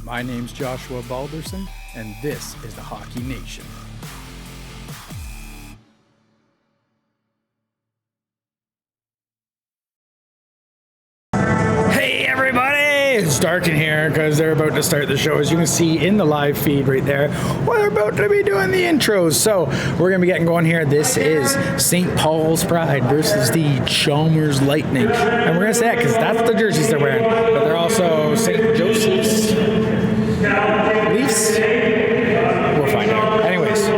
My name's Joshua Balderson, and this is the Hockey Nation. Hey everybody! It's dark in here because they're about to start the show. As you can see in the live feed right there, we're about to be doing the intros. So we're going to be getting going here. This is St. Paul's Pride versus the Chalmers Lightning. And we're going to say that because that's the jerseys they're wearing. But they're also St. Joseph's Leafs. We'll find out. Anyways.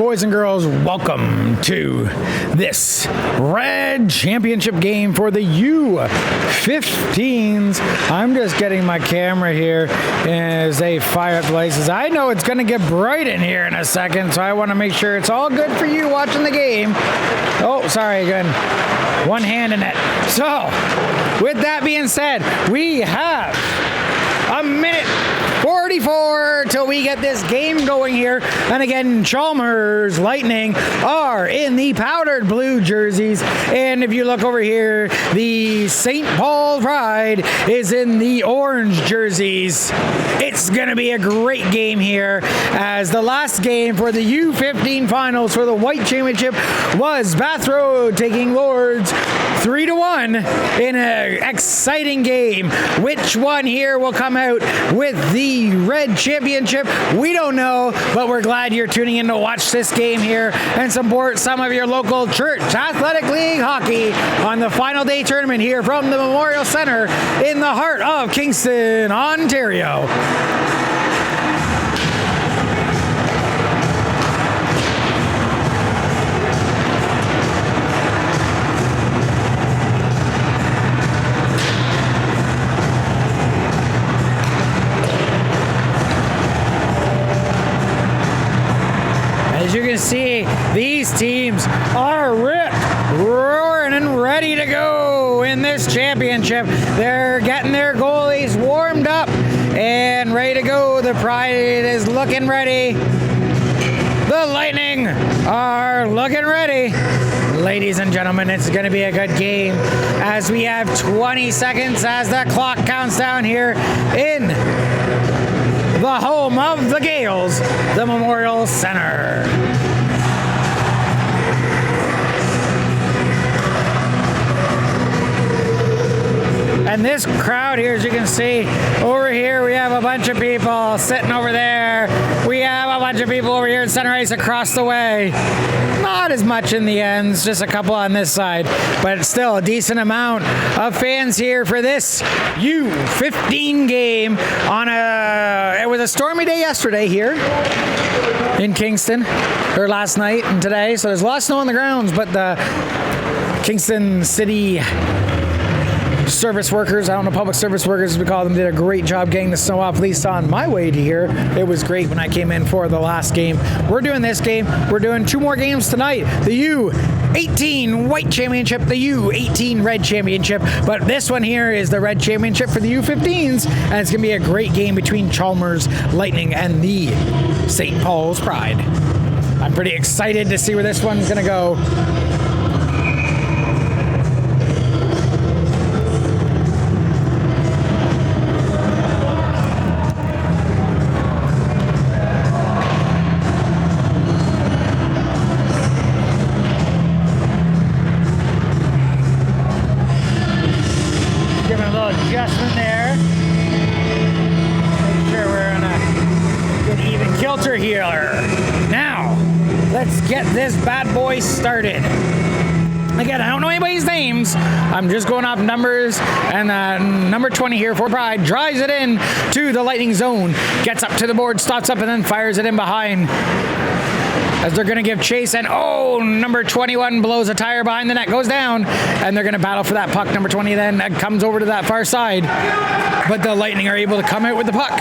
boys and girls, welcome to this Red Championship game for the U15s. I'm just getting my camera here as they fire up the lights. I know it's going to get bright in here in a second, so I want to make sure it's all good for you watching the game. Oh, sorry, again. One hand in it. So, with that being said, we have a minute 44 till we get this game going here. And again, Chalmers Lightning are in the powdered blue jerseys. And if you look over here, the St. Paul Pride is in the orange jerseys. It's going to be a great game here, as the last game for the U15 finals for the White Championship was Bath Road taking Lords 3-1 in an exciting game. Which one here will come out with the Red Championship? We don't know, but we're glad you're tuning in to watch this game here and support some of your local church athletic league hockey on the final day tournament here from the Memorial Centre in the heart of Kingston, Ontario. As you can see, these teams are ripped, roaring, and ready to go in this championship. They're getting their goalies warmed up and ready to go. The Pride is looking ready. The Lightning are looking ready. Ladies and gentlemen, it's going to be a good game as we have 20 seconds as the clock counts down here in the home of the Gales, the Memorial Centre. And this crowd here, as you can see, over here we have a bunch of people sitting over there. We have a bunch of people over here in center ice across the way. Not as much in the ends, just a couple on this side, but still a decent amount of fans here for this U15 game on it was a stormy day yesterday here in Kingston, or last night and today, so there's a lot of snow on the grounds, but the Kingston City service workers, I don't know, public service workers as we call them, did a great job getting the snow off, at least on my way to here. It was great when I came in for the last game. We're doing this game. We're doing two more games tonight. The U18 White Championship, the U18 Red Championship, but this one here is the Red Championship for the U15s, and it's going to be a great game between Chalmers Lightning and the St. Paul's Pride. I'm pretty excited to see where this one's going to go. Adjustment there. Make sure we're in a good even kilter here. Now, let's get this bad boy started. Again, I don't know anybody's names. I'm just going off numbers. And number 20 here for Pride drives it in to the Lightning zone. Gets up to the board, stops up, and then fires it in behind. As they're going to give chase, and number 21 blows a tire behind the net, goes down, and they're going to battle for that puck. Number 20 then comes over to that far side, but the Lightning are able to come out with the puck.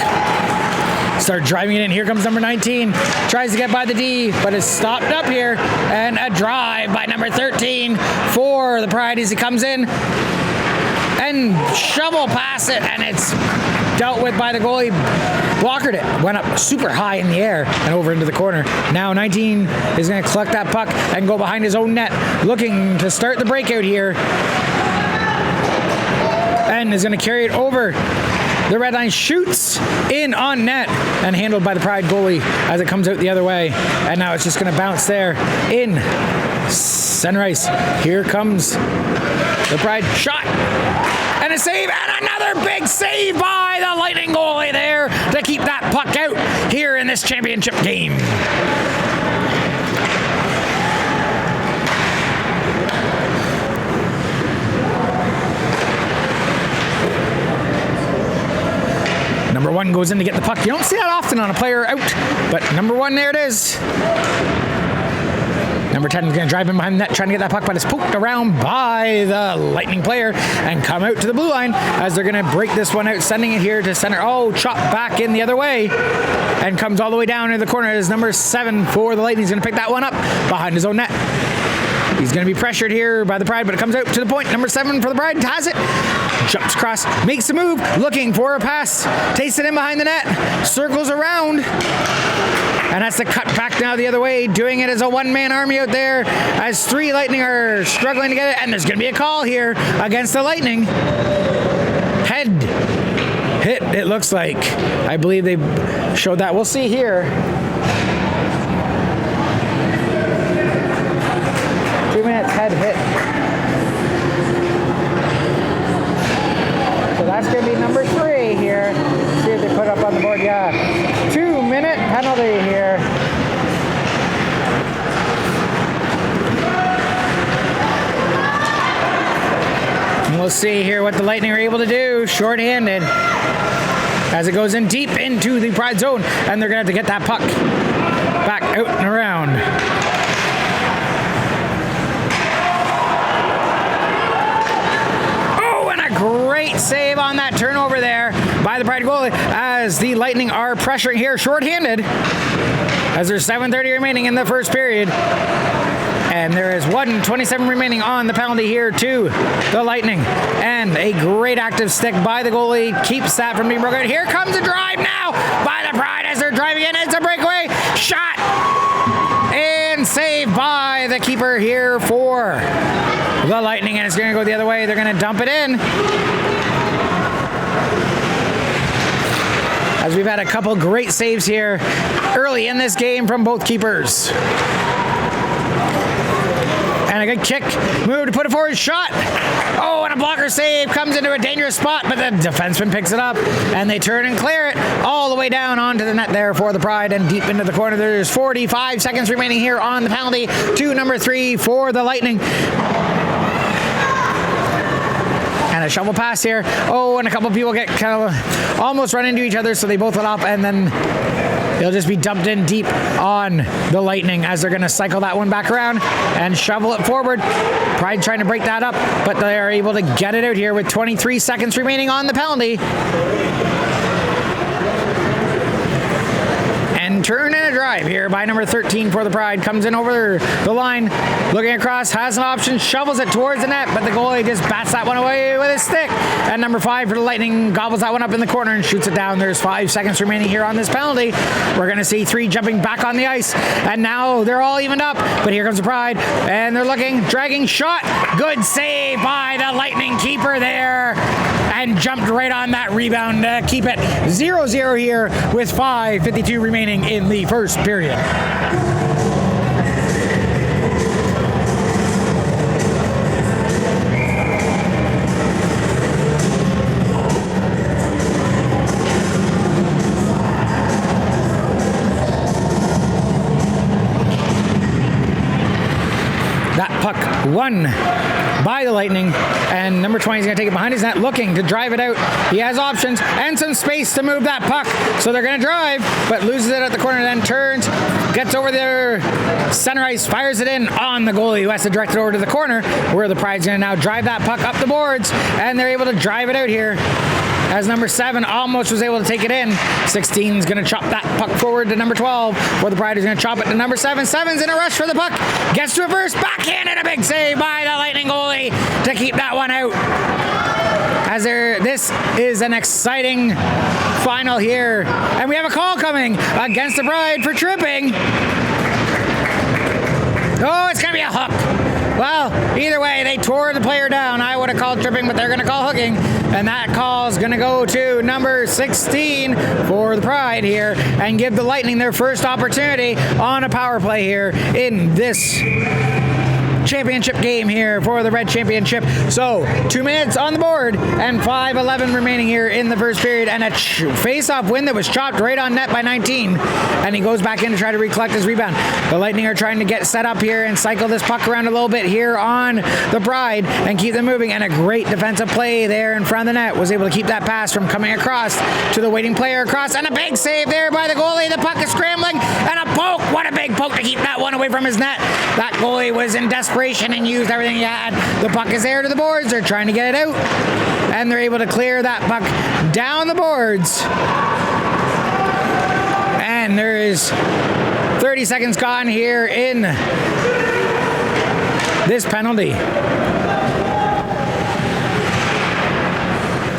Start driving it in. Here comes number 19. Tries to get by the D, but is stopped up here, and a drive by number 13 for the Pride as he comes in and shovel past it, and it's dealt with by the goalie. Blockered it, went up super high in the air and over into the corner. Now 19 is going to collect that puck and go behind his own net, looking to start the breakout here, and is going to carry it over the red line, shoots in on net and handled by the Pride goalie as it comes out the other way, and now it's just going to bounce there in center ice. Here comes the Pride shot and a save, and another big save by the Lightning goalie there to keep that puck out here in this championship game. Number one goes in to get the puck. You don't see that often on a player out, but number one, there it is. Number 10 is going to drive in behind the net, trying to get that puck, but it's poked around by the Lightning player and come out to the blue line as they're going to break this one out, sending it here to center. Oh, chopped back in the other way and comes all the way down into the corner as number 7 for the Lightning is going to pick that one up behind his own net. He's going to be pressured here by the Pride, but it comes out to the point. Number 7 for the Pride has it. Jumps across, makes the move, looking for a pass. Takes it in behind the net, circles around. And that's the cut back now the other way, doing it as a one-man army out there as 3 Lightning are struggling to get it. And there's going to be a call here against the Lightning. Head hit, it looks like. I believe they showed that. We'll see here. 2 minutes, head hit. So that's going to be number 3 here. See if they put up on the board. Yeah, 2-minute penalty here. And we'll see here what the Lightning are able to do. Short-handed as it goes in deep into the Pride zone. And they're going to have to get that puck back out and around. Great save on that turnover there by the Pride goalie as the Lightning are pressuring here short-handed as there's 7:30 remaining in the first period. And there is 1:27 remaining on the penalty here to the Lightning. And a great active stick by the goalie keeps that from being broken. Here comes a drive now by the Pride as they're driving in. It's a breakaway shot and saved by the keeper here for the Lightning, and it's going to go the other way. They're going to dump it in. As we've had a couple great saves here early in this game from both keepers. And a good kick, move to put it forward, shot. Oh, and a blocker save, comes into a dangerous spot, but the defenseman picks it up, and they turn and clear it all the way down onto the net there for the Pride and deep into the corner. There's 45 seconds remaining here on the penalty to number 3 for the Lightning. And a shovel pass here. Oh, and a couple people get kind of almost run into each other, so they both went up, and then they'll just be dumped in deep on the Lightning as they're going to cycle that one back around and shovel it forward. Pride trying to break that up, but they are able to get it out here with 23 seconds remaining on the penalty. And turn in a drive here by number 13 for the Pride. Comes in over the line, looking across, has an option, shovels it towards the net, but the goalie just bats that one away with his stick. And number 5 for the Lightning gobbles that one up in the corner and shoots it down. There's 5 seconds remaining here on this penalty. We're going to see 3 jumping back on the ice, and now they're all evened up. But here comes the Pride, and they're looking, dragging shot. Good save by the Lightning keeper there, and jumped right on that rebound to keep it 0-0 here with 5:52 remaining in the first period. That puck won by the Lightning, and number 20 is going to take it behind his net, looking to drive it out. He has options and some space to move that puck, so they're going to drive, but loses it at the corner, then turns, gets over there, center ice, fires it in on the goalie, who has to direct it over to the corner, where the Pride's going to now drive that puck up the boards, and they're able to drive it out here. As number 7 almost was able to take it in. 16 is going to chop that puck forward to number 12, where the Pride is going to chop it to number 7. 7's in a rush for the puck. Gets to reverse, backhand, and a big save by the Lightning goalie to keep that one out. As this is an exciting final here. And we have a call coming against the Pride for tripping. Oh, it's going to be a hook. Well, either way, they tore the player down. I would have called tripping, but they're going to call hooking. And that call is going to go to number 16 for the Pride here and give the Lightning their first opportunity on a power play here in this championship game here for the Red Championship. So 2 minutes on the board and 5:11 remaining here in the first period, and a face-off win that was chopped right on net by 19, and he goes back in to try to recollect his rebound. The Lightning are trying to get set up here and cycle this puck around a little bit here on the Pride and keep them moving, and a great defensive play there in front of the net was able to keep that pass from coming across to the waiting player across, and a big save there by the goalie. The puck is scrambling, and a poke. What a big poke to keep that one away from his net. That goalie was in desperation and used everything he had. The puck is there to the boards. They're trying to get it out, and they're able to clear that puck down the boards. And there is 30 seconds gone here in this penalty.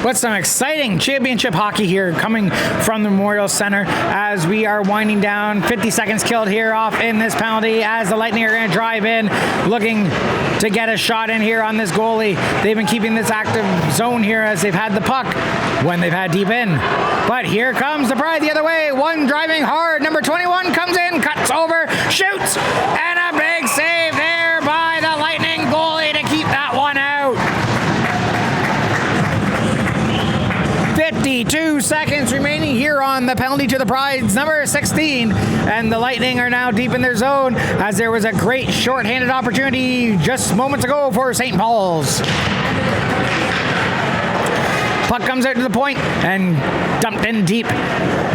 But some exciting championship hockey here coming from the Memorial Center as we are winding down. 50 seconds killed here off in this penalty as the Lightning are going to drive in, looking to get a shot in here on this goalie. They've been keeping this active zone here as they've had the puck when they've had deep in. But here comes the Pride the other way. One driving hard. Number 21 comes in, cuts over, shoots, and a big save there by the Lightning goalie to keep that one out. 52 seconds remaining here on the penalty to the Pride's number 16, and the Lightning are now deep in their zone as there was a great shorthanded opportunity just moments ago for St. Paul's. Puck comes out to the point and dumped in deep.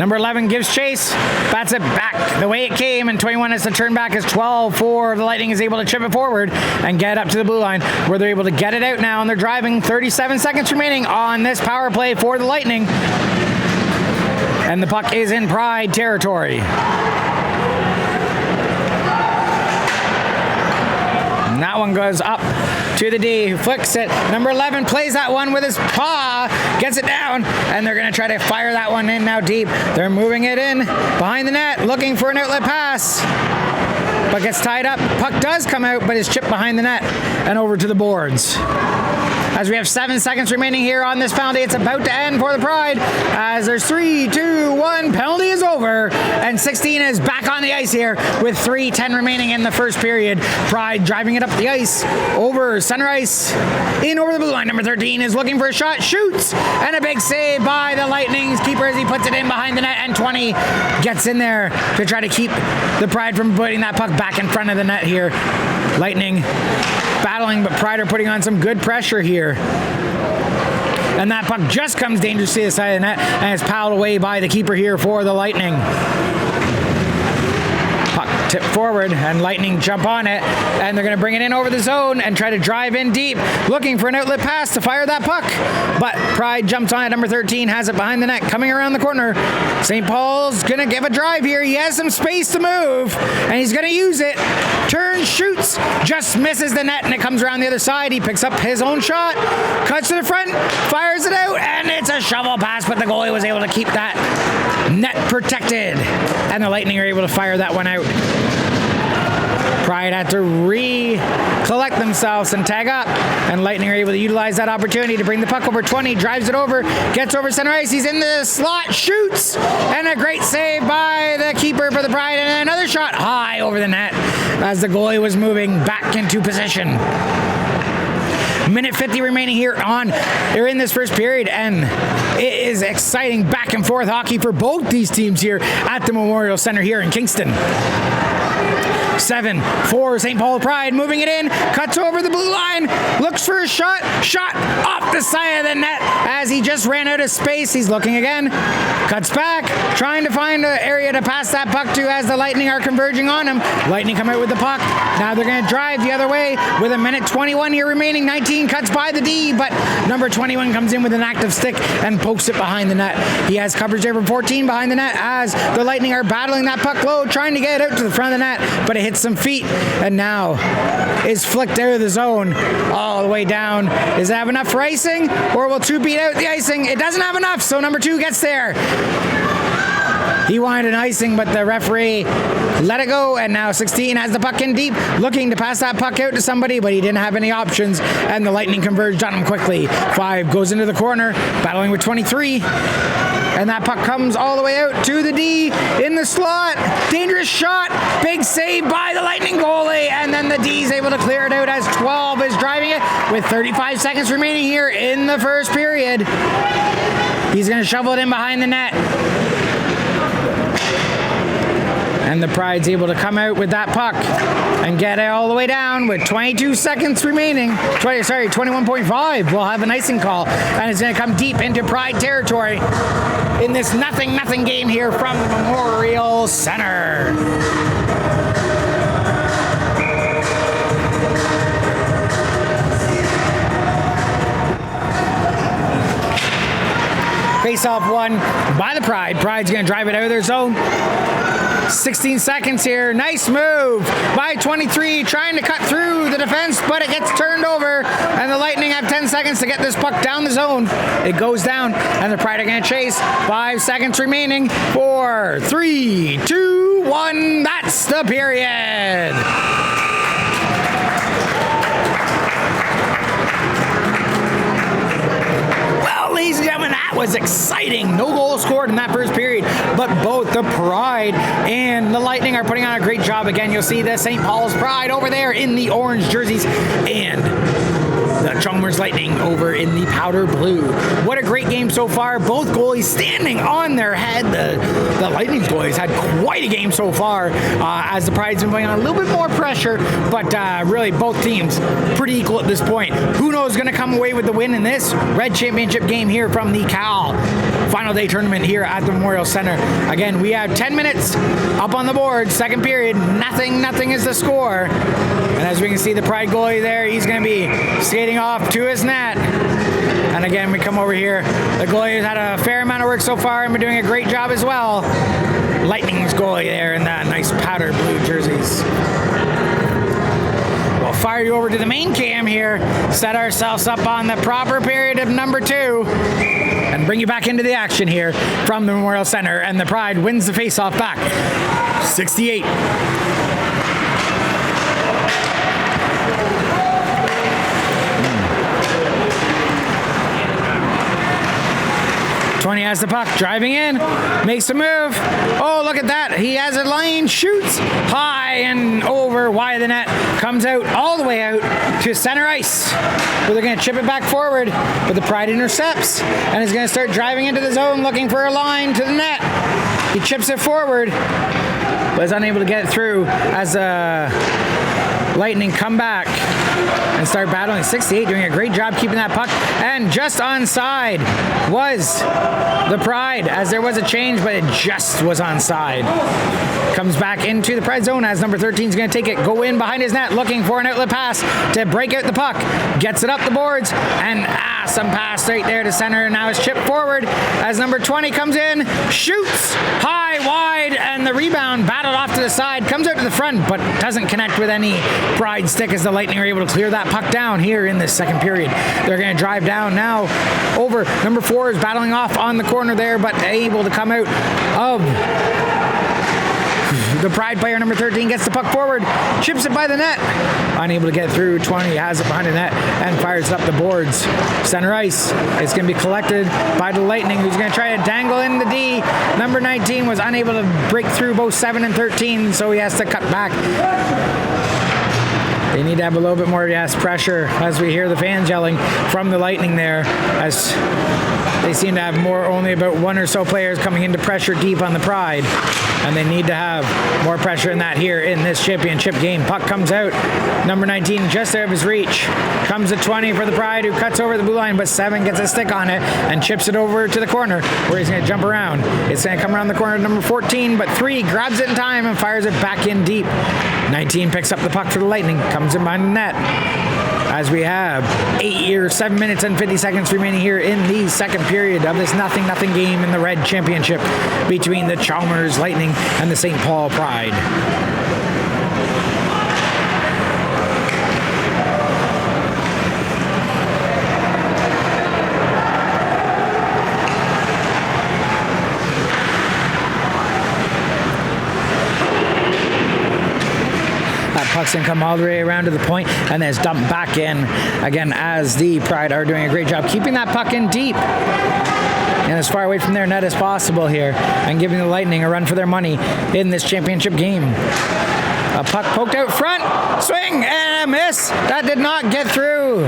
Number 11 gives chase, bats it back the way it came, and 21 has to turn back as 12-4. The Lightning is able to chip it forward and get up to the blue line where they're able to get it out now, and they're driving. 37 seconds remaining on this power play for the Lightning. And the puck is in Pride territory. And that one goes up to the D, flicks it. Number 11 plays that one with his paw, gets it down, and they're going to try to fire that one in now deep. They're moving it in behind the net, looking for an outlet pass, but gets tied up. Puck does come out, but is chipped behind the net and over to the boards. As we have 7 seconds remaining here on this penalty, it's about to end for the Pride as there's 3, 2, 1, penalty is over, and 16 is back on the ice here with 3:10 remaining in the first period. Pride driving it up the ice, over center ice, in over the blue line. Number 13 is looking for a shot, shoots, and a big save by the Lightning's keeper as he puts it in behind the net, and 20 gets in there to try to keep the Pride from putting that puck back in front of the net here. Lightning battling, but Pride are putting on some good pressure here. And that puck just comes dangerously to the side of the net and is paddled away by the keeper here for the Lightning. Puck tipped forward and Lightning jump on it, and they're going to bring it in over the zone and try to drive in deep, looking for an outlet pass to fire that puck. But Pride jumps on it. Number 13 has it behind the net, coming around the corner. St. Paul's going to give a drive here. He has some space to move, and he's going to use it. Turns, shoots, just misses the net, and it comes around the other side. He picks up his own shot, cuts to the front, fires it out, and it's a shovel pass, but the goalie was able to keep that net protected, and the Lightning are able to fire that one out. Pride had to recollect themselves and tag up, and Lightning are able to utilize that opportunity to bring the puck over. 20, drives it over, gets over center ice, he's in the slot, shoots, and a great save by the keeper for the Pride, and another shot high over the net as the goalie was moving back into position. Minute 50 remaining here in this first period, and it is exciting back and forth hockey for both these teams here at the Memorial Center here in Kingston. 7 for St. Paul Pride, moving it in, cuts over the blue line, looks for a shot off the side of the net as he just ran out of space. He's looking again, cuts back, trying to find an area to pass that puck to as the Lightning are converging on him. Lightning come out with the puck. Now they're going to drive the other way with a minute 21 here remaining. 19 cuts by the D, but number 21 comes in with an active stick and pokes it behind the net. He has coverage there for 14 behind the net as the Lightning are battling that puck low, trying to get it out to the front of the net, but it hits some feet and now is flicked out of the zone all the way down. Does it have enough for icing, or will 2 beat out the icing? It doesn't have enough, so number 2 gets there. He wanted an icing, but the referee let it go, and now 16 has the puck in deep, looking to pass that puck out to somebody, but he didn't have any options, and the Lightning converged on him quickly. 5 goes into the corner, battling with 23, and that puck comes all the way out to the D in the slot. Dangerous shot, big save by the Lightning goalie, and then the D's able to clear it out as 12 is driving it with 35 seconds remaining here in the first period. He's going to shovel it in behind the net. And the Pride's able to come out with that puck and get it all the way down with 22 seconds remaining. 21.5. We'll have an icing call. And it's going to come deep into Pride territory in this 0-0 game here from the Memorial Center. Face-off won by the Pride. Pride's going to drive it out of their zone. 16 seconds here. Nice move by 23, trying to cut through the defense, but it gets turned over, and the Lightning have 10 seconds to get this puck down the zone. It goes down, and the Pride are going to chase. 5 seconds remaining. 4, 3, 2, 1. That's the period. Ladies and gentlemen, that was exciting. No goal scored in that first period, but both the Pride and the Lightning are putting on a great job. Again, you'll see the St. Paul's Pride over there in the orange jerseys, and the Chalmers Lightning over in the powder blue. What a great game so far. Both goalies standing on their head. The Lightning's goalies had quite a game so far, as the Pride's been putting on a little bit more pressure, but really both teams pretty equal at this point. Who knows is going to come away with the win in this Red Championship game here from the Cal Final Day Tournament here at the Memorial Center. Again, we have 10 minutes up on the board. Second period, nothing is the score. And as we can see, the Pride goalie there, he's going to be skating off to his net. And again, we come over here. The goalie has had a fair amount of work so far and been doing a great job as well. Lightning's goalie there in that nice powder blue jerseys. We'll fire you over to the main cam here, set ourselves up on the proper period of number 2, and bring you back into the action here from the Memorial Center. And the Pride wins the faceoff back, 68. 20 has the puck, driving in, makes a move. Oh, look at that. He has a line, shoots high and over wide of the net, comes out all the way out to center ice, where they're going to chip it back forward, but the Pride intercepts and is going to start driving into the zone looking for a line to the net. He chips it forward, but is unable to get it through as Lightning come back and start battling. 68 doing a great job keeping that puck, and just onside was the Pride, as there was a change, but it just was onside. Comes back into the Pride zone as number 13 is going to take it, go in behind his net, looking for an outlet pass to break out the puck. Gets it up the boards, and some pass right there to center, and now it's chipped forward as number 20 comes in, shoots high, wide, and the rebound battled off to the side, comes out to the front, but doesn't connect with any Pride stick as the Lightning are able to clear that puck down here in this second period. They're going to drive down now over. Number 4 is battling off on the corner there, but able to come out of the Pride player. Number 13 gets the puck forward, chips it by the net, unable to get through. 20 has it behind the net and fires up the boards. Center ice, it's going to be collected by the Lightning, who's going to try to dangle in the D. Number 19 was unable to break through both 7 and 13, so he has to cut back. They need to have a little bit more pressure, as we hear the fans yelling from the Lightning there, as they seem to have only about 1 or so players coming into pressure deep on the Pride, and they need to have more pressure in that here in this championship game. Puck comes out, number 19 just out of his reach. Comes to 20 for the Pride, who cuts over the blue line, but 7 gets a stick on it and chips it over to the corner, where he's going to jump around. It's going to come around the corner to number 14, but 3 grabs it in time and fires it back in deep. 19 picks up the puck for the Lightning, comes in behind the net, as we have 7 minutes and 50 seconds remaining here in the second period of this 0-0 game in the Red Championship between the Chalmers Lightning and the St. Paul Pride. It's going to come all the way around to the point, and then it's dumped back in again as the Pride are doing a great job keeping that puck in deep and as far away from their net as possible here, and giving the Lightning a run for their money in this championship game. A puck poked out front, swing, and a miss. That did not get through.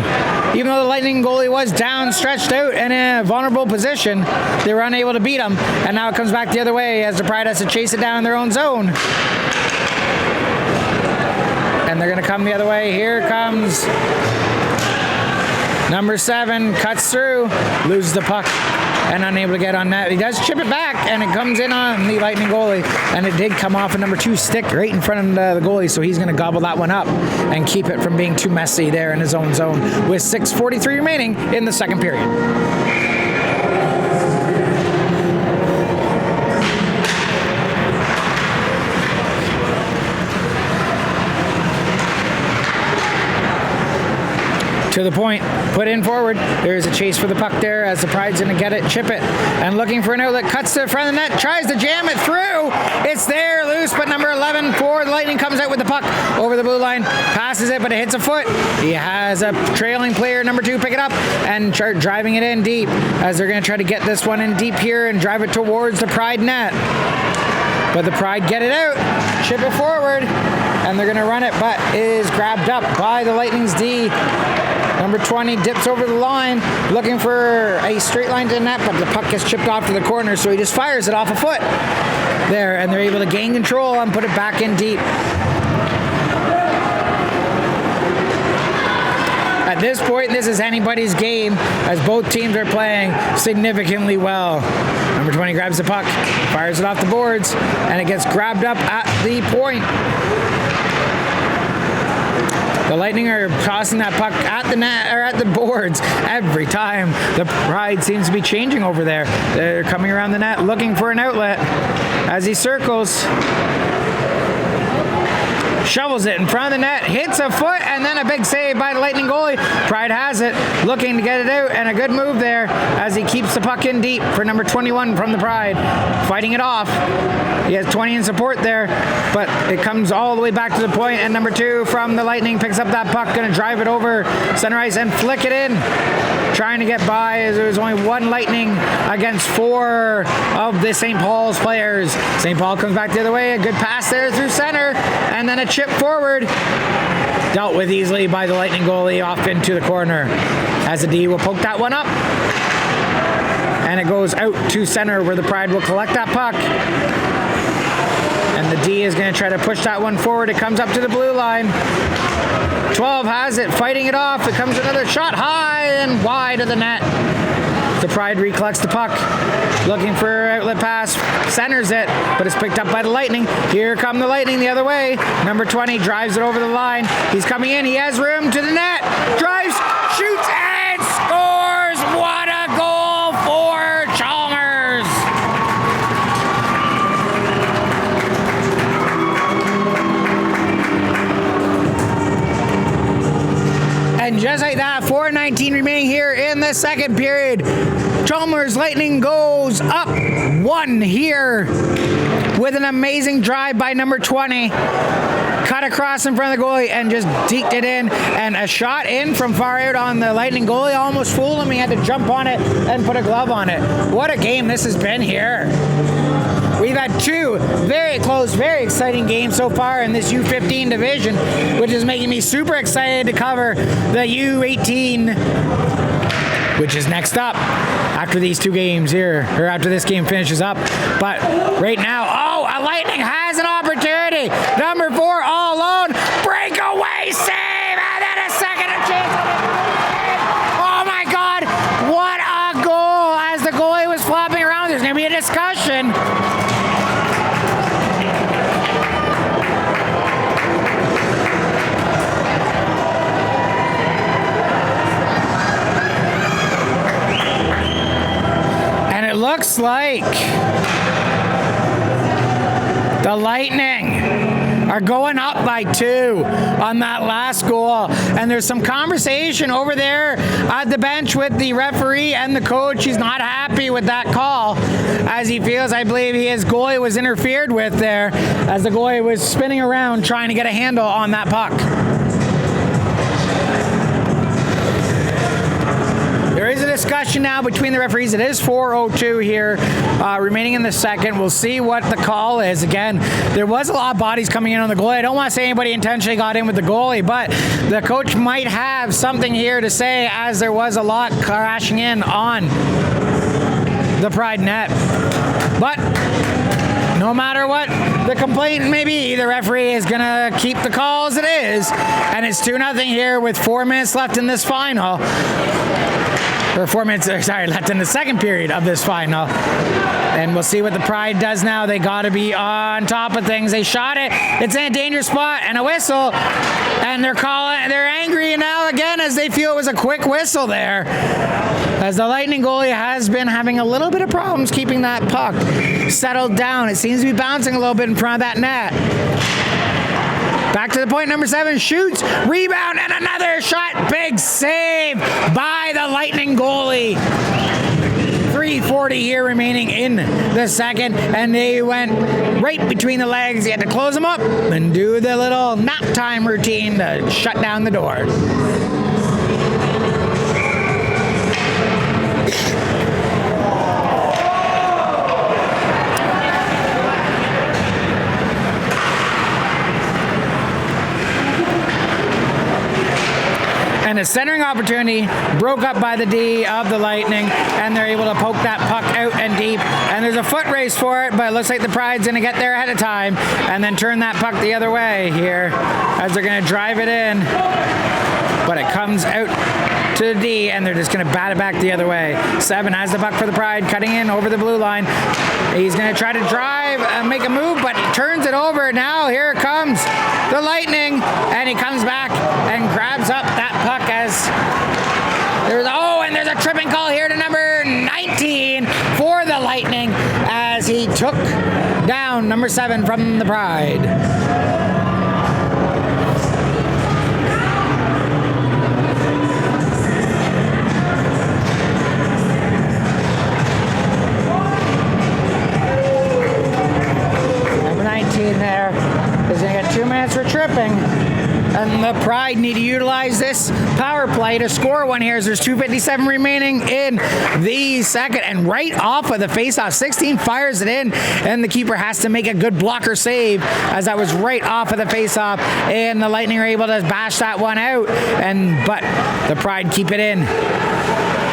Even though the Lightning goalie was down, stretched out, and in a vulnerable position, they were unable to beat him. And now it comes back the other way as the Pride has to chase it down in their own zone. And they're going to come the other way. Here comes number 7, cuts through, loses the puck, and unable to get on net. He does chip it back, and it comes in on the Lightning goalie, and it did come off a number 2 stick right in front of the goalie, so he's going to gobble that one up and keep it from being too messy there in his own zone with 6:43 remaining in the second period. To the point, put in forward. There's a chase for the puck there as the Pride's going to get it, chip it, and looking for an outlet, cuts to the front of the net, tries to jam it through. It's there, loose, but number 11 for the Lightning comes out with the puck over the blue line, passes it, but it hits a foot. He has a trailing player, number 2, pick it up and start driving it in deep as they're going to try to get this one in deep here and drive it towards the Pride net. But the Pride get it out, chip it forward, and they're going to run it, but it is grabbed up by the Lightning's D. Number 20 dips over the line, looking for a straight line to the net, but the puck gets chipped off to the corner, so he just fires it off a foot there, and they're able to gain control and put it back in deep. At this point, this is anybody's game as both teams are playing significantly well. Number 20 grabs the puck, fires it off the boards, and it gets grabbed up at the point. The Lightning are tossing that puck at the net or at the boards every time. The Pride seems to be changing over there. They're coming around the net looking for an outlet as he circles. Shovels it in front of the net, hits a foot, and then a big save by the Lightning goalie. Pride has it, looking to get it out, and a good move there as he keeps the puck in deep for number 21 from the Pride, fighting it off. He has 20 in support there, but it comes all the way back to the point, and number 2 from the Lightning picks up that puck, going to drive it over center ice and flick it in, trying to get by as there was only 1 Lightning against 4 of the St. Paul's players. St. Paul comes back the other way, a good pass there through center, and then a chip forward, dealt with easily by the Lightning goalie off into the corner as the D will poke that one up, and it goes out to center where the Pride will collect that puck, and the D is going to try to push that one forward. It comes up to the blue line. 12 has it, fighting it off. It comes another shot high and wide of the net. The Pride recollects the puck, looking for an outlet pass, centers it, but it's picked up by the Lightning. Here come the Lightning the other way. Number 20 drives it over the line. He's coming in, he has room to the net, drives, shoots, and scores! What a goal for Chalmers! And just like that, 4:19 remaining here in the second period. Chalmers Lightning goes up 1 here with an amazing drive by number 20. Cut across in front of the goalie and just deked it in. And a shot in from far out on the Lightning goalie almost fooled him. He had to jump on it and put a glove on it. What a game this has been here. We've had 2 very close, very exciting games so far in this U15 division, which is making me super excited to cover the U18, which is next up after these 2 games here, or after this game finishes up. But right now, a Lightning has an opportunity. Number 4 all alone, breakaway save, and then a second chance. Oh my God, what a goal! As the goalie was flopping around, there's going to be a discussion. Looks like the Lightning are going up by 2 on that last goal. And there's some conversation over there at the bench with the referee and the coach. He's not happy with that call, as he feels, I believe, his goalie was interfered with there, as the goalie was spinning around trying to get a handle on that puck. There is a discussion now between the referees. It is 4:02 here, remaining in the second. We'll see what the call is. Again, there was a lot of bodies coming in on the goalie. I don't want to say anybody intentionally got in with the goalie, but the coach might have something here to say, as there was a lot crashing in on the Pride net. But no matter what the complaint may be, the referee is going to keep the call as it is. And it's 2-0 here with 4 minutes left in this final. Or 4 minutes, left in the second period of this final. And we'll see what the Pride does now. They got to be on top of things. They shot it. It's in a dangerous spot, and a whistle. And they're angry now again, as they feel it was a quick whistle there, as the Lightning goalie has been having a little bit of problems keeping that puck settled down. It seems to be bouncing a little bit in front of that net. Back to the point, number 7 shoots, rebound, and another shot. Big save by the Lightning goalie. 3:40 here remaining in the second, and they went right between the legs. He had to close them up and do the little nap time routine to shut down the door. And a centering opportunity broke up by the D of the Lightning, and they're able to poke that puck out and deep. And there's a foot race for it, but it looks like the Pride's going to get there ahead of time and then turn that puck the other way here, as they're going to drive it in. But it comes out to the D, and they're just going to bat it back the other way. 7 has the puck for the Pride, cutting in over the blue line. He's going to try to drive and make a move, but he turns it over. Now here comes the Lightning, and he comes back and grabs up that puck, as there's a tripping call here to number 19 for the Lightning, as he took down number 7 from the Pride. There is going to get 2 minutes for tripping, and the Pride need to utilize this power play to score one here, as there's 2:57 remaining in the second, and right off of the faceoff, 16 fires it in, and the keeper has to make a good blocker save, as that was right off of the faceoff, and the Lightning are able to bash that one out, but the Pride keep it in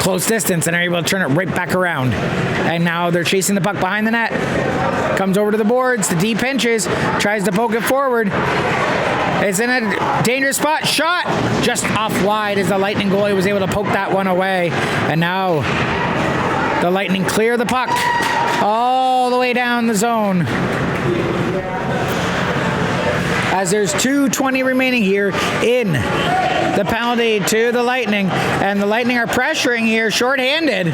close distance and are able to turn it right back around. And now they're chasing the puck behind the net. Comes over to the boards. The D pinches, tries to poke it forward. It's in a dangerous spot. Shot just off wide, as the Lightning goalie was able to poke that one away. And now the Lightning clear the puck all the way down the zone, as there's 2:20 remaining here in the penalty to the Lightning, and the Lightning are pressuring here, shorthanded.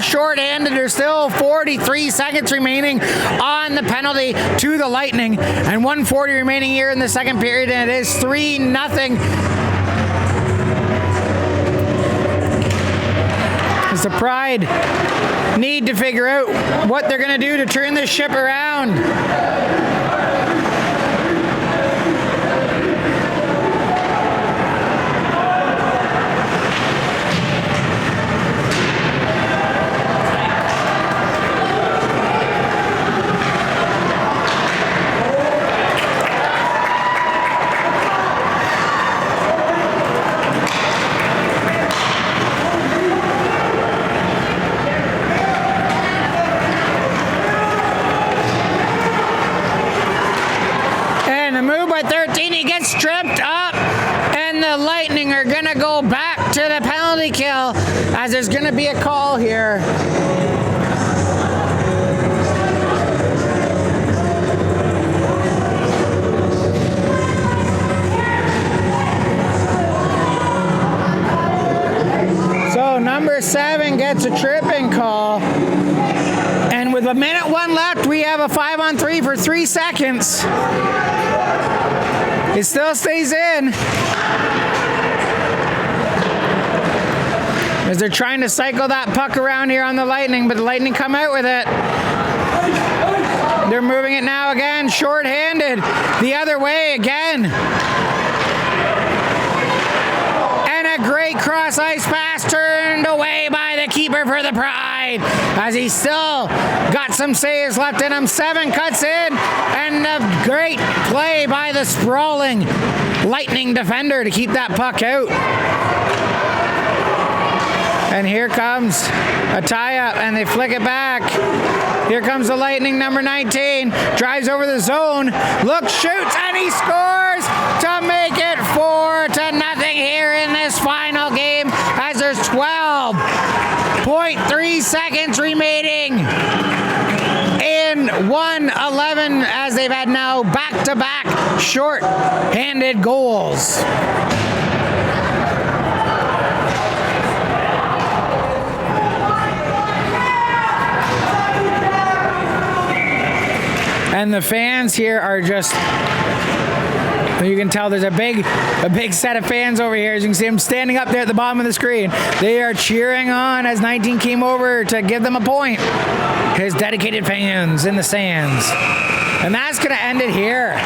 Short-handed. There's still 43 seconds remaining on the penalty to the Lightning, and 1:40 remaining here in the second period, and it is 3-0. As the Pride need to figure out what they're going to do to turn this ship around. as there's going to be a call here. So number 7 gets a tripping call. And with 1:01 left, we have a 5-on-3 for 3 seconds. It still stays in. As they're trying to cycle that puck around here on the Lightning, but the Lightning come out with it. They're moving it now again, short-handed, the other way again. And a great cross-ice pass turned away by the keeper for the Pride, as he's still got some saves left in him. 7 cuts in, and a great play by the sprawling Lightning defender to keep that puck out. And here comes a tie-up, and they flick it back. Here comes the Lightning, number 19. Drives over the zone, looks, shoots, and he scores to make it 4-0 here in this final game, as there's 12.3 seconds remaining in 1:11, as they've had now back-to-back short-handed goals. And the fans here are just, you can tell there's a big set of fans over here. As you can see them standing up there at the bottom of the screen. They are cheering on as 19 came over to give them a point. His dedicated fans in the stands. And that's going to end it here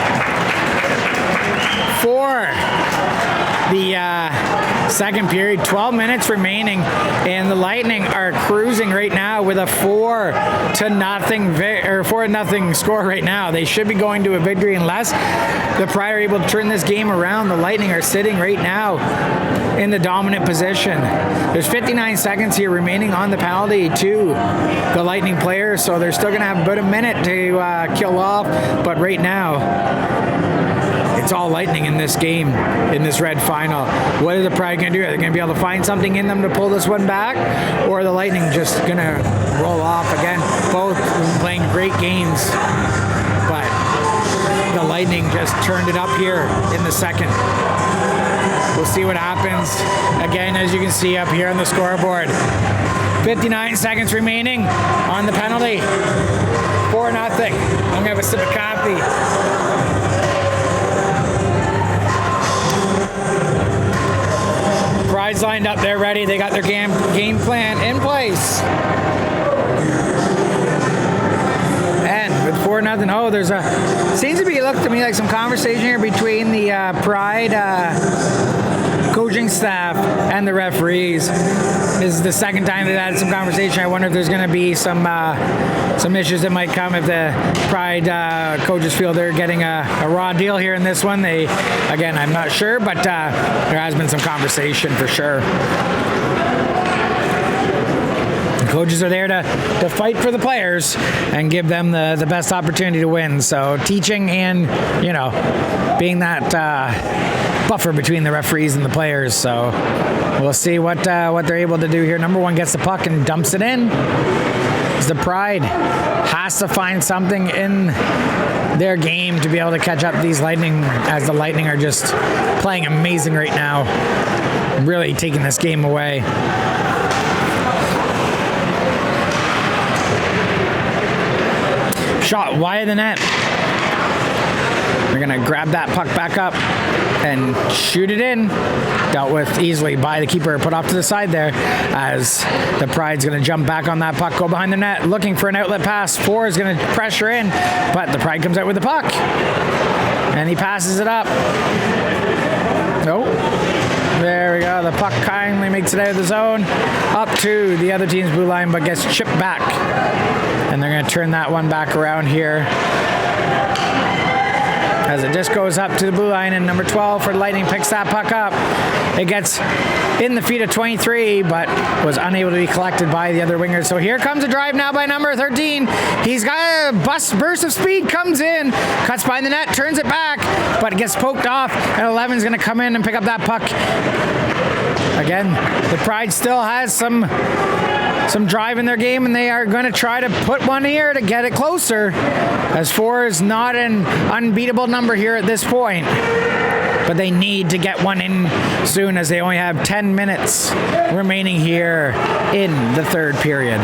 for the second period. 12 minutes remaining, and the Lightning are cruising right now with a 4-0 score right now. They should be going to a victory unless the Pride are able to turn this game around. The Lightning are sitting right now in the dominant position. There's 59 seconds here remaining on the penalty to the Lightning players, so they're still going to have about a minute to kill off, but right now it's all Lightning in this game, in this red final. What are the Pride going to do? Are they going to be able to find something in them to pull this one back? Or are the Lightning just going to roll off again? Both playing great games, but the Lightning just turned it up here in the second. We'll see what happens. Again, as you can see up here on the scoreboard, 59 seconds remaining on the penalty. 4-0. I'm going to have a sip of coffee. Pride's lined up, they're ready, they got their game plan in place. And with 4-0, there's seems to be, looked to me like some conversation here between the Pride coaching staff and the referees. This is the second time they've had some conversation. I wonder if there's going to be some issues that might come if the Pride coaches feel they're getting a raw deal here in this one. Again, I'm not sure, but there has been some conversation for sure. The coaches are there to fight for the players and give them the best opportunity to win. So teaching and, being that buffer between the referees and the players. So we'll see what they're able to do here. Number 1 gets the puck and dumps it in. The Pride has to find something in their game to be able to catch up these Lightning, as the Lightning are just playing amazing right now, really taking this game away. Shot wide of the net. They're going to grab that puck back up and shoot it in. Dealt with easily by the keeper, put off to the side there, as the Pride's going to jump back on that puck, go behind the net, looking for an outlet pass. 4 is going to pressure in, but the Pride comes out with the puck, and he passes it up. Nope. There we go. The puck kindly makes it out of the zone, up to the other team's blue line, but gets chipped back. And they're going to turn that one back around here, as it just goes up to the blue line, and number 12 for Lightning picks that puck up. It gets in the feet of 23, but was unable to be collected by the other wingers. So here comes a drive now by number 13. He's got a burst of speed, comes in, cuts by the net, turns it back, but it gets poked off, and 11's going to come in and pick up that puck Again, the Pride still has some drive in their game, and they are going to try to put one here to get it closer, as 4 is not an unbeatable number here at this point. But they need to get one in soon, as they only have 10 minutes remaining here in the third period.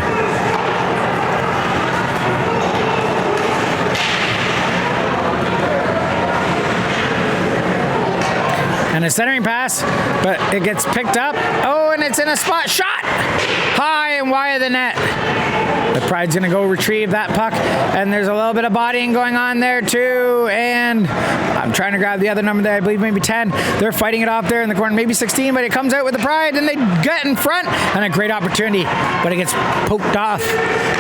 And a centering pass, but it gets picked up. Oh, and it's in a spot shot! High and wide of the net. The Pride's gonna go retrieve that puck, and there's a little bit of bodying going on there too, and I'm trying to grab the other number there, I believe maybe 10. They're fighting it off there in the corner, maybe 16, but it comes out with the Pride, and they get in front, and a great opportunity, but it gets poked off.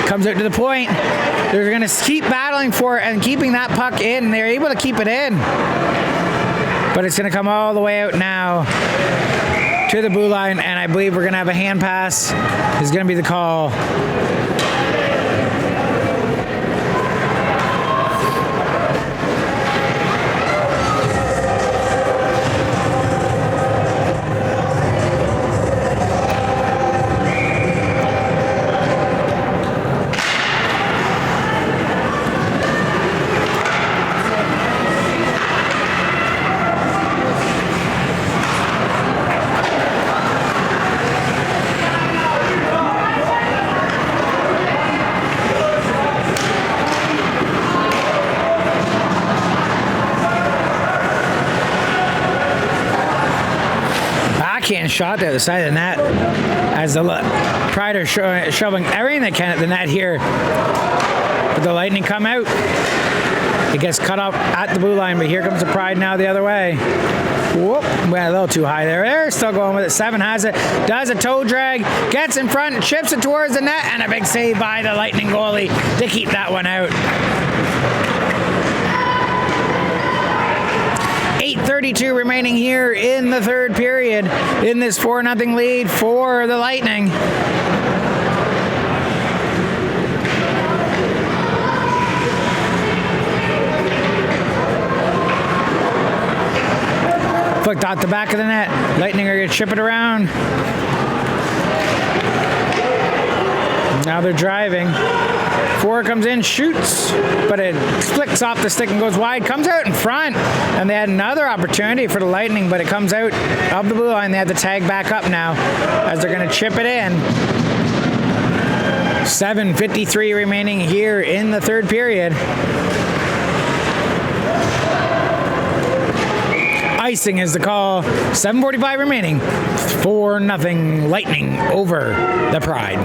Comes out to the point. They're gonna keep battling for it and keeping that puck in, and they're able to keep it in. But it's going to come all the way out now to the blue line, and I believe we're going to have a hand pass. Is going to be the call. Shot there, the side of the net, as the Pride are shoving everything they can at the net here. But the Lightning come out. It gets cut off at the blue line, but here comes the Pride now the other way. Whoop, went a little too high there. They're still going with it. 7 has it, does a toe drag, gets in front, chips it towards the net, and a big save by the Lightning goalie to keep that one out. 8:32 remaining here in the third period in this 4-0 lead for the Lightning. Flicked out the back of the net. Lightning are going to chip it around. Now they're driving. 4 comes in, shoots, but it flicks off the stick and goes wide, comes out in front, and they had another opportunity for the Lightning, but it comes out of the blue line. They have to tag back up now as they're going to chip it in. 7:53 remaining here in the third period. Icing is the call. 7:45 remaining. 4-0 Lightning over the Pride.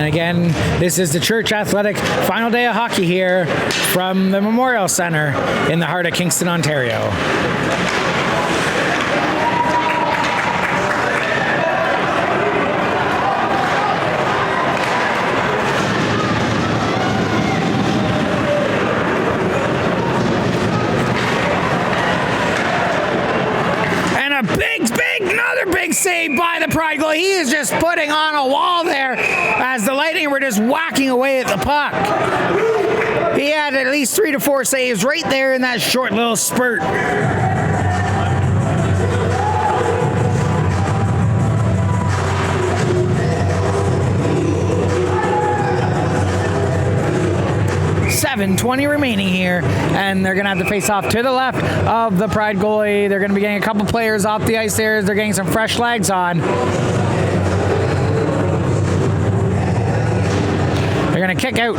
Again, this is the Church Athletic final day of hockey here from the Memorial Centre in the heart of Kingston, Ontario. And another big save by the Pride goalie. He is just putting on a wall there as the Lightning were just whacking away at the puck. He had at least 3 to 4 saves right there in that short little spurt. .20 remaining here, and they're going to have to face off to the left of the Pride goalie. They're going to be getting a couple players off the ice there. They're getting some fresh legs on. They're going to kick out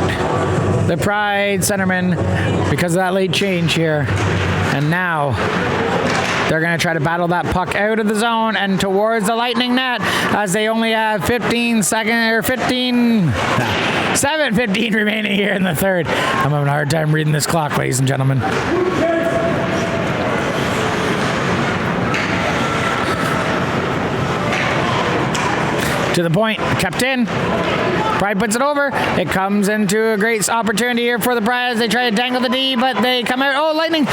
the Pride centerman because of that late change here. And now they're going to try to battle that puck out of the zone and towards the Lightning net as they only have 7:15 remaining here in the third. I'm having a hard time reading this clock, ladies and gentlemen. To the point, kept in. Pride puts it over. It comes into a great opportunity here for the Pride as they try to dangle the D, but they come out. Oh, Lightning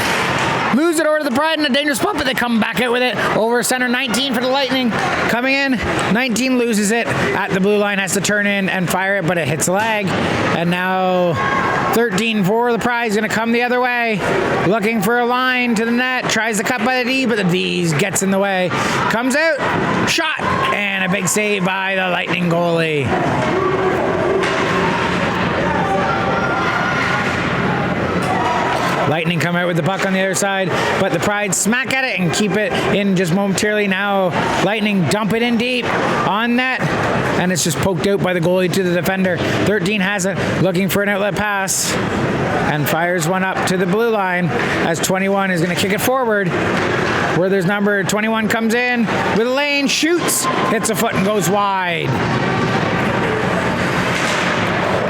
lose it over to the Pride in a dangerous spot, but they come back out with it. Over center, 19 for the Lightning. Coming in, 19 loses it at the blue line, has to turn in and fire it, but it hits the leg. And now 13 for the Pride is going to come the other way. Looking for a line to the net. Tries to cut by the D, but the D gets in the way. Comes out, shot, and a big save by the Lightning goalie. Lightning come out with the puck on the other side, but the Pride smack at it and keep it in just momentarily. Now Lightning dump it in deep on net, and it's just poked out by the goalie to the defender. 13 has it, looking for an outlet pass, and fires one up to the blue line as 21 is going to kick it forward, where there's number 21 comes in with a lane, shoots, hits a foot and goes wide.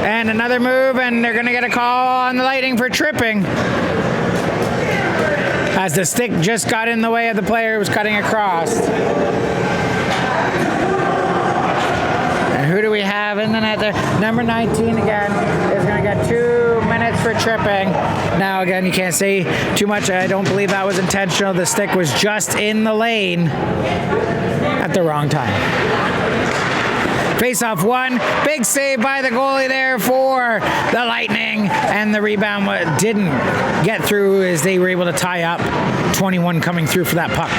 And another move, and they're going to get a call on the Lightning for tripping, as the stick just got in the way of the player who was cutting across. And who do we have in the net there? Number 19 again is going to get 2 minutes for tripping. Now again, you can't say too much. I don't believe that was intentional. The stick was just in the lane at the wrong time. Face-off one, big save by the goalie there for the Lightning, and the rebound didn't get through as they were able to tie up. 21 coming through for that puck.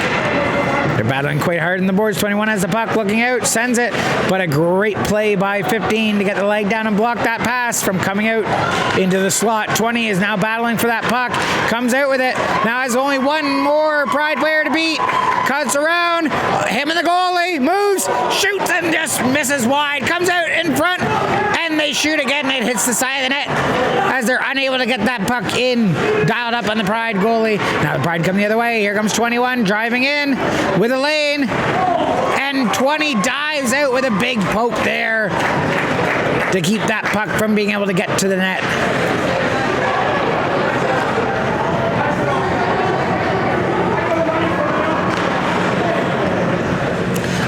They're battling quite hard in the boards. 21 has the puck, looking out, sends it, but a great play by 15 to get the leg down and block that pass from coming out into the slot. 20 is now battling for that puck, comes out with it, now has only one more Pride player to beat, cuts around, him and the goalie, moves, shoots, and just misses wide, comes out in front, and they shoot again, and it hits the side of the net as they're unable to get that puck in, dialed up on the Pride goalie. Now the Pride come the other way. Here comes 21 driving in with a lane, and 20 dives out with a big poke there to keep that puck from being able to get to the net.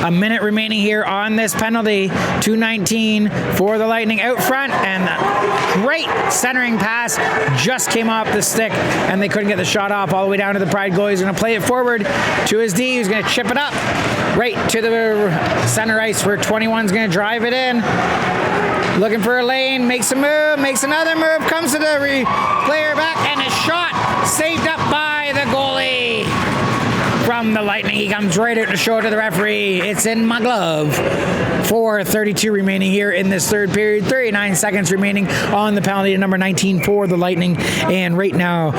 A minute remaining here on this penalty. 2:19 for the Lightning out front, and great centering pass just came off the stick, and they couldn't get the shot off all the way down to the Pride goalie. He's going to play it forward to his D, who's going to chip it up right to the center ice, where 21's going to drive it in. Looking for a lane, makes a move, makes another move, comes to the player back, and a shot saved up by the goalie. From the Lightning, he comes right out to show it to the referee. It's in my glove. 4:32 remaining here in this third period. 39 seconds remaining on the penalty to number 19 for the Lightning. And right now,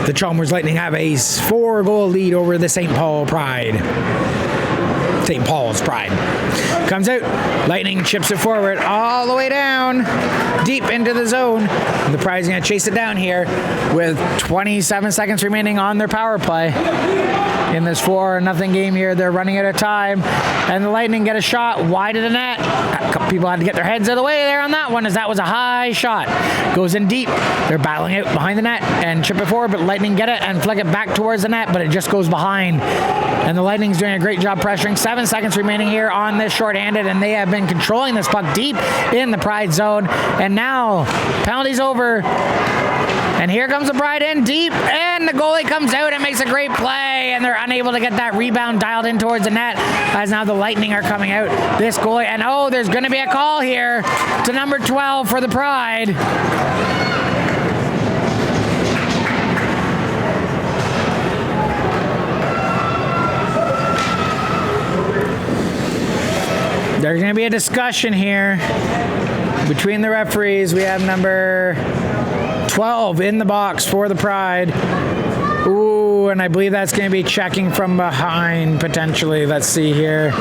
the Chalmers Lightning have a 4-goal lead over the St. Paul's Pride. Comes out, Lightning chips it forward all the way down, deep into the zone. The Pride's going to chase it down here with 27 seconds remaining on their power play. In this 4-0 game here, they're running out of time, and the Lightning get a shot wide of the net. A couple people had to get their heads out of the way there on that one, as that was a high shot. Goes in deep. They're battling out behind the net and chip it forward, but Lightning get it and flick it back towards the net, but it just goes behind. And the Lightning's doing a great job pressuring. 7 seconds remaining here on this shorthanded, and they have been controlling this puck deep in the Pride zone. And now, penalty's over. And here comes the Pride in deep, and the goalie comes out and makes a great play, and they're unable to get that rebound dialed in towards the net, as now the Lightning are coming out. This goalie, and oh, there's going to be a call here to number 12 for the Pride. There's going to be a discussion here between the referees. We have number 12 in the box for the Pride. Ooh, and I believe that's going to be checking from behind, potentially. Let's see here.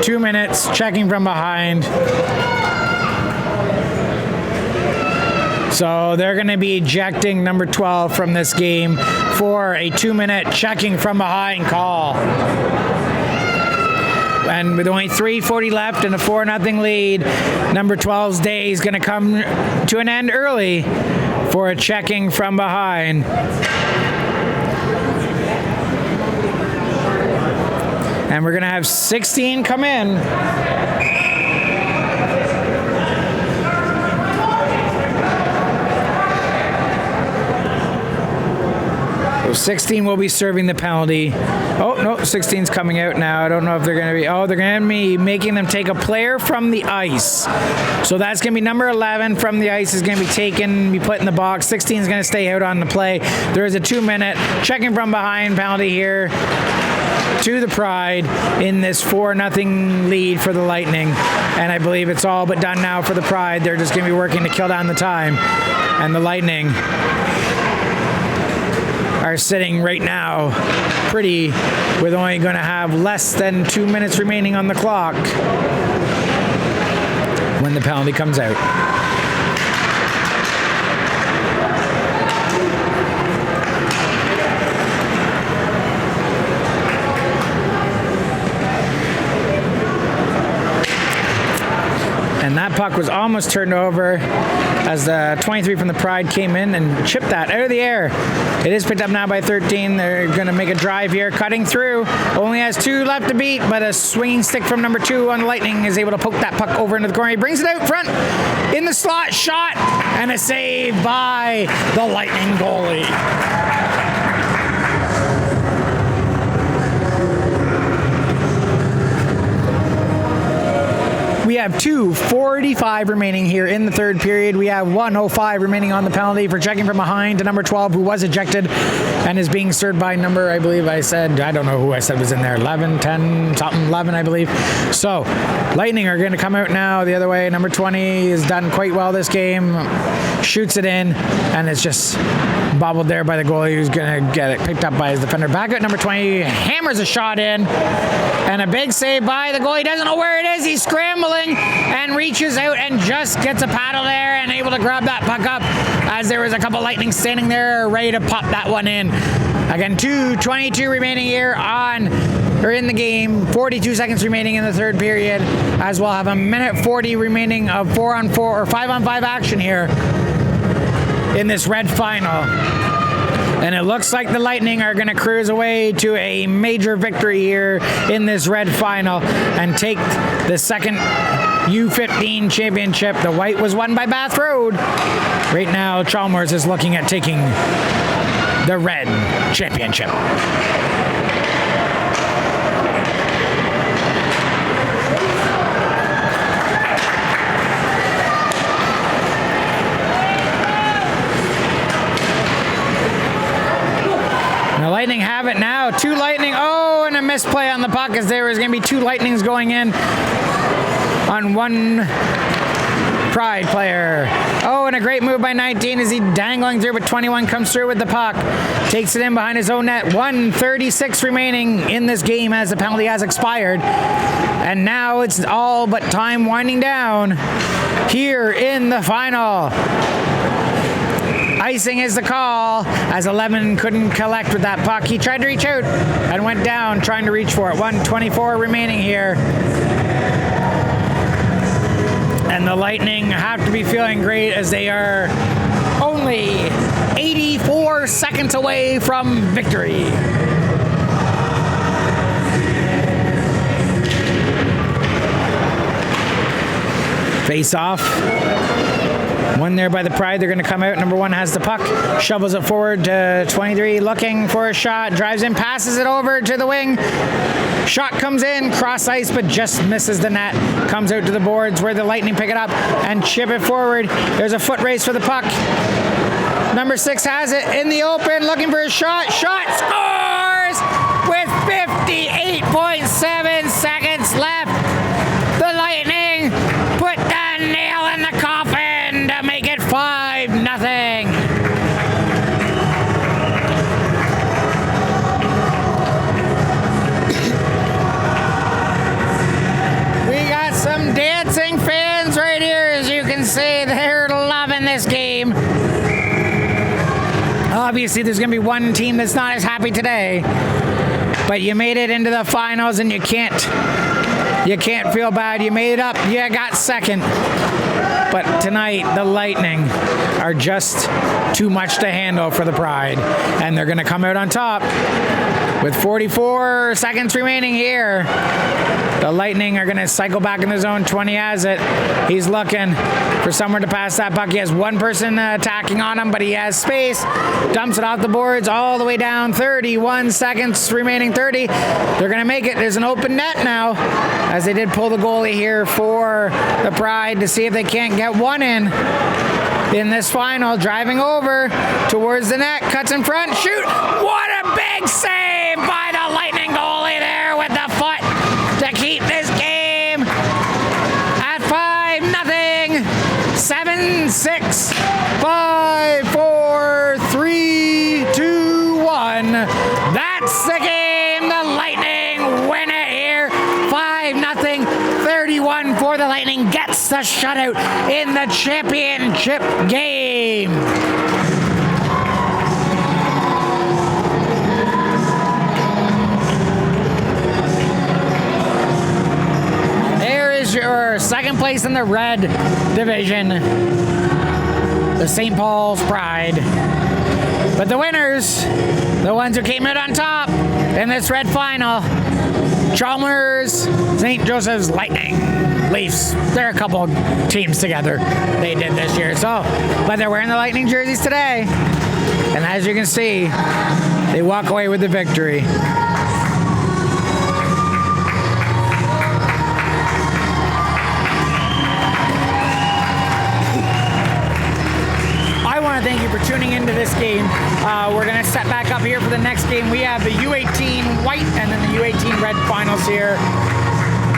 2 minutes, checking from behind. So they're going to be ejecting number 12 from this game for a 2-minute checking from behind call. And with only 3:40 left and a 4-0 lead, number 12's day is going to come to an end early for a checking from behind. And we're going to have 16 come in. So 16 will be serving the penalty. Oh, no, 16's coming out now. I don't know if they're going to be... Oh, they're going to be making them take a player from the ice. So that's going to be number 11 from the ice is going to be taken, be put in the box. 16 is going to stay out on the play. There is a 2-minute checking from behind penalty here to the Pride in this 4-0 lead for the Lightning. And I believe it's all but done now for the Pride. They're just going to be working to kill down the time. And the Lightning are sitting right now pretty with only going to have less than 2 minutes remaining on the clock when the penalty comes out. And that puck was almost turned over as the 23 from the Pride came in and chipped that out of the air. It is picked up now by 13. They're going to make a drive here, cutting through. Only has 2 left to beat, but a swinging stick from number 2 on the Lightning is able to poke that puck over into the corner. He brings it out front in the slot, shot, and a save by the Lightning goalie. We have 2:45 remaining here in the third period. We have 1:05 remaining on the penalty for checking from behind to number 12, who was ejected and is being served by number, I believe I said, I don't know who I said was in there, 11, 10, something, 11, I believe. So, Lightning are going to come out now the other way. Number 20 has done quite well this game, shoots it in, and it's just bobbled there by the goalie, who's going to get it picked up by his defender. Back at number 20, hammers a shot in, and a big save by the goalie. Doesn't know where it is. He's scrambling and reaches out and just gets a paddle there and able to grab that puck up as there was a couple Lightning standing there ready to pop that one in. Again, 2:22 remaining here in the game, 42 seconds remaining in the third period, as we'll have a minute 40 remaining of 4-on-4 or 5-on-5 action here in this red final. And it looks like the Lightning are going to cruise away to a major victory here in this red final and take the second U15 championship. The white was won by Bath Road. Right now, Chalmers is looking at taking the red championship. The Lightning have it now. 2 Lightning. Oh, and a misplay on the puck as there was going to be 2 Lightnings going in on 1 Pride player. Oh, and a great move by 19 as he dangling through, but 21 comes through with the puck. Takes it in behind his own net. 1:36 remaining in this game as the penalty has expired. And now it's all but time winding down here in the final. Icing is the call as 11 couldn't collect with that puck. He tried to reach out and went down trying to reach for it. 1:24 remaining here. And the Lightning have to be feeling great as they are only 84 seconds away from victory. Face off. One there by the Pride. They're going to come out. Number 1 has the puck. Shovels it forward to 23. Looking for a shot. Drives in. Passes it over to the wing. Shot comes in. Cross ice, but just misses the net. Comes out to the boards where the Lightning pick it up and chip it forward. There's a foot race for the puck. Number 6 has it in the open. Looking for a shot. Shot scores with 58.7 seconds left. The Lightning put the nail in the coffin to make it 5-0. We got some dancing fans right here, as you can see. They're loving this game. Obviously, there's going to be one team that's not as happy today, but you made it into the finals, and you can't feel bad. You made it up. You got second. But tonight, the Lightning are just too much to handle for the Pride. And they're going to come out on top with 44 seconds remaining here. The Lightning are going to cycle back in the zone. 20 has it. He's looking for somewhere to pass that puck. He has one person attacking on him, but he has space. Dumps it off the boards all the way down. 31 seconds remaining. 30. They're going to make it. There's an open net now, as they did pull the goalie here for the Pride to see if they can't get one in this final. Driving over towards the net. Cuts in front. Shoot. What a big save by the Lightning goalie there with the foot to keep this game at 5-0. 7-6. 5, 4, 3, 2, 1. That's the game. The Lightning win it here. 5-0. 31 for the Lightning. Gets the shutout in the championship game. Your second place in the red division, the St. Paul's Pride. But the winners, the ones who came out on top in this red final, Chalmers, St. Joseph's Lightning, Leafs. They're a couple teams together they did this year. So, but they're wearing the Lightning jerseys today. And as you can see, they walk away with the victory. Thank you for tuning into this game. We're going to set back up here for the next game. We have the U18 white and then the U18 red finals here.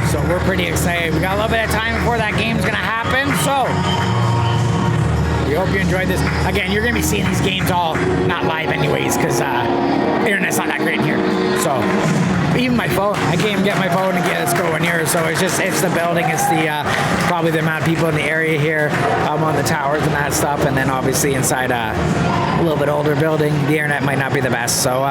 So we're pretty excited. We got a little bit of time before that game's going to happen. So we hope you enjoyed this. Again, you're going to be seeing these games all not live anyways because internet's not that great in here. So even my phone, I can't even get my phone to get us going here. So it's the building, it's the probably the amount of people in the area here on the towers and that stuff, and then obviously inside a little bit older building, the internet might not be the best. So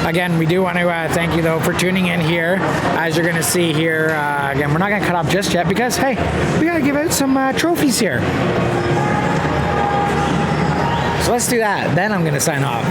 again, we do want to thank you though for tuning in here. As you're going to see here, again, we're not going to cut off just yet because hey, we got to give out some trophies here. So let's do that. Then I'm going to sign off.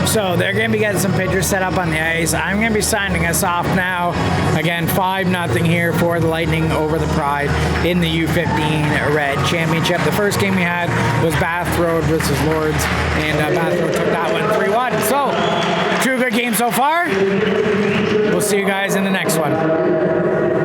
So they're going to be getting some pictures set up on the ice. I'm going to be signing us off now. Again, 5-0 here for the Lightning over the Pride in the U15 Red Championship. The first game we had was Bath Road versus Lords, and Bath Road took that one 3-1. So, 2 good games so far. We'll see you guys in the next one.